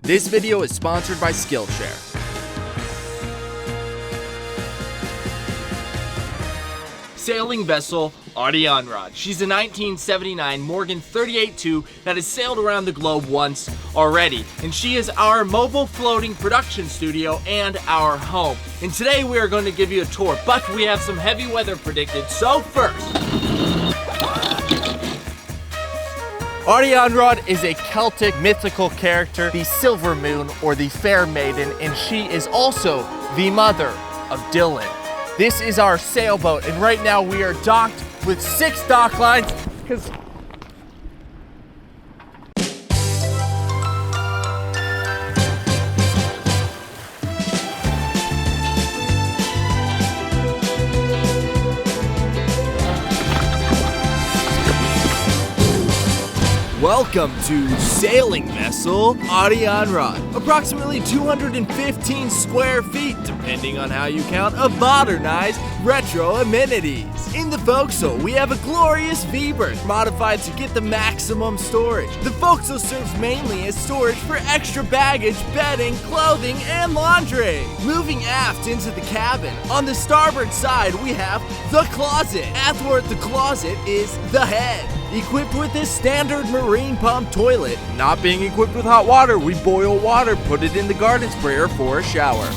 This video is sponsored by Skillshare. Sailing vessel Aion Rod. She's a 1979 Morgan 38-2 that has sailed around the globe once already, and she is our mobile floating production studio and our home. And today we are going to give you a tour, but we have some heavy weather predicted. So first, Aion Rod is a Celtic mythical character, the Silver Moon or the Fair Maiden, and she is also the mother of Dylan. This is our sailboat, and right now we are docked with 6 dock lines because welcome to sailing vessel Aion Rod. Approximately 215 square feet, depending on how you count, of modernized retro amenities. In the forecastle, we have a glorious V-berth modified to get the maximum storage. The forecastle serves mainly as storage for extra baggage, bedding, clothing, and laundry. Moving aft into the cabin, on the starboard side we have the closet. Athwart the closet is the head, equipped with this standard marine pump toilet. Not being equipped with hot water, we boil water, put it in the garden sprayer for a shower.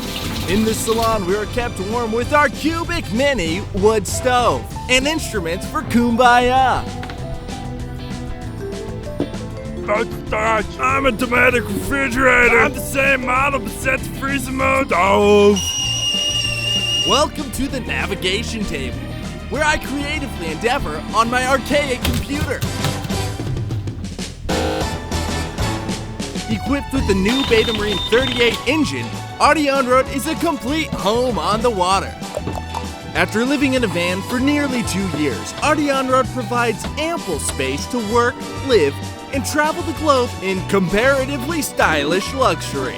In the salon, we are kept warm with our cubic mini wood stove and instruments for kumbaya. I'm a automatic refrigerator. I'm the same model, but set to freezer mode. Stove. Welcome to the navigation table, where I creatively endeavor on my archaic computer. Equipped with the new Betamarine 38 engine, Aion Rod is a complete home on the water. After living in a van for nearly 2 years, Aion Rod provides ample space to work, live, and travel the globe in comparatively stylish luxury.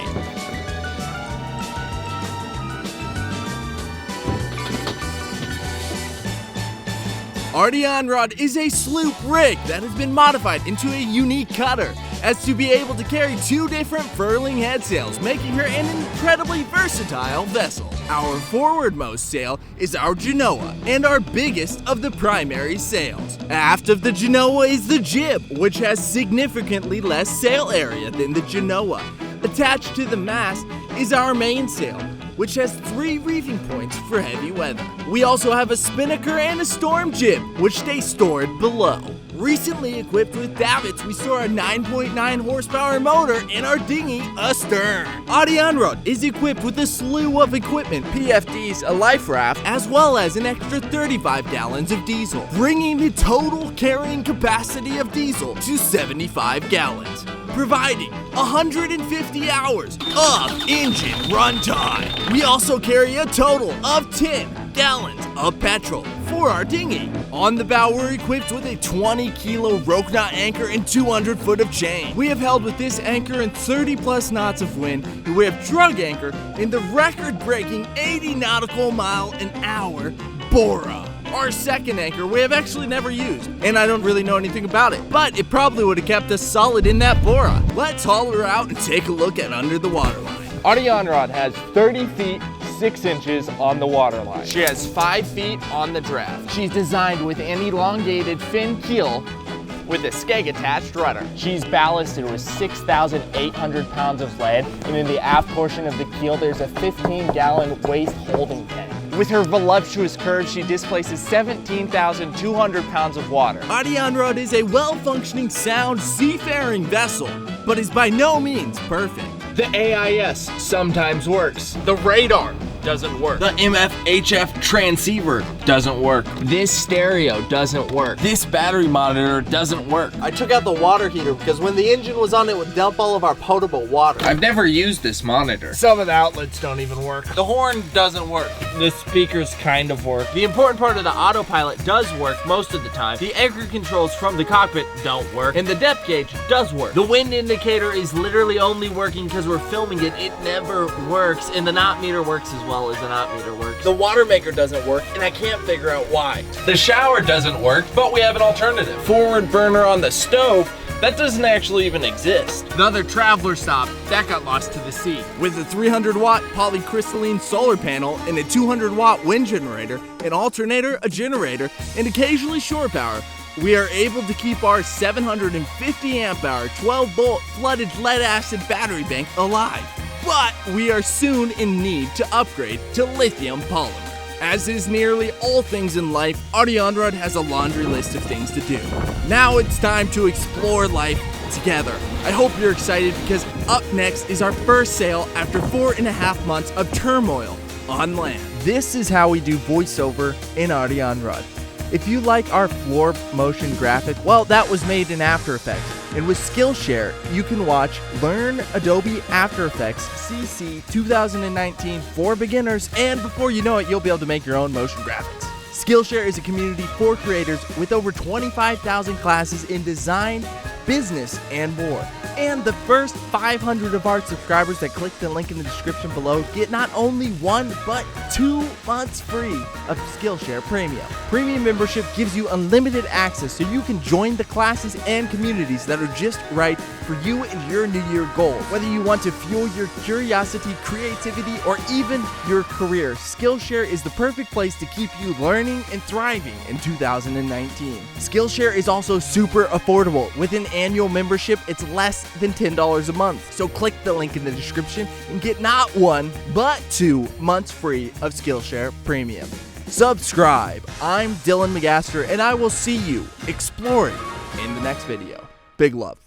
Aion Rod is a sloop rig that has been modified into a unique cutter as to be able to carry 2 different furling head sails, making her an incredibly versatile vessel. Our forwardmost sail is our Genoa, and our biggest of the primary sails. Aft of the Genoa is the jib, which has significantly less sail area than the Genoa. Attached to the mast is our mainsail, which has 3 reefing points for heavy weather. We also have a spinnaker and a storm jib, which stay stored below. Recently equipped with davits, we store a 9.9 horsepower motor in our dinghy astern. Aion Rod is equipped with a slew of equipment, PFDs, a life raft, as well as an extra 35 gallons of diesel, bringing the total carrying capacity of diesel to 75 gallons. Providing 150 hours of engine runtime. We also carry a total of 10 gallons of petrol for our dinghy. On the bow, we're equipped with a 20-kilo rope knot anchor and 200 foot of chain. We have held with this anchor in 30 plus knots of wind, and we have drug anchor in the record-breaking 80 nautical mile an hour Bora. Our second anchor we have actually never used, and I don't really know anything about it, but it probably would have kept us solid in that Bora. Let's haul her out and take a look at under the waterline. Aion Rod has 30 feet 6 inches on the waterline. She has 5 feet on the draft. She's designed with an elongated fin keel with a skeg-attached rudder. She's ballasted with 6,800 pounds of lead, and in the aft portion of the keel there's a 15-gallon waste holding tank. With her voluptuous curve, she displaces 17,200 pounds of water. Aion Rod is a well-functioning, sound, seafaring vessel, but is by no means perfect. The AIS sometimes works. The radar doesn't work. The MFHF transceiver doesn't work. This stereo doesn't work. This battery monitor doesn't work. I took out the water heater because when the engine was on, it would dump all of our potable water. I've never used this monitor. Some of the outlets don't even work. The horn doesn't work. The speakers kind of work. The important part of the autopilot does work most of the time. The anchor controls from the cockpit don't work, and the depth gauge does work. The wind indicator is literally only working because we're filming it. It never works, and the knot meter works as well as the knot meter works. The water maker doesn't work, and I can't figure out why. The shower doesn't work, but we have an alternative. Forward burner on the stove That doesn't actually even exist. The other traveler stop, that got lost to the sea. With a 300-watt polycrystalline solar panel and a 200-watt wind generator, an alternator, a generator, and occasionally shore power, we are able to keep our 750 amp hour 12-volt flooded lead-acid battery bank alive. But we are soon in need to upgrade to lithium polymer. As is nearly all things in life, Aion Rod has a laundry list of things to do. Now it's time to explore life together. I hope you're excited because up next is our first sail after 4.5 months of turmoil on land. This is how we do voiceover in Aion Rod. If you like our FLORB motion graphic, well, that was made in After Effects. And with Skillshare, you can watch Learn Adobe After Effects CC 2019 for beginners, and before you know it, you'll be able to make your own motion graphics. Skillshare is a community for creators with over 25,000 classes in design, business, and more. And the first 500 of our subscribers that click the link in the description below get not only 1, but 2 months free of Skillshare Premium. Premium membership gives you unlimited access so you can join the classes and communities that are just right for you and your New Year goals. Whether you want to fuel your curiosity, creativity, or even your career, Skillshare is the perfect place to keep you learning and thriving in 2019. Skillshare is also super affordable. With an annual membership, it's less than $10 a month. So click the link in the description and get not 1, but 2 months free of Skillshare Premium. Subscribe. I'm Dylan Magaster, and I will see you exploring in the next video. Big love.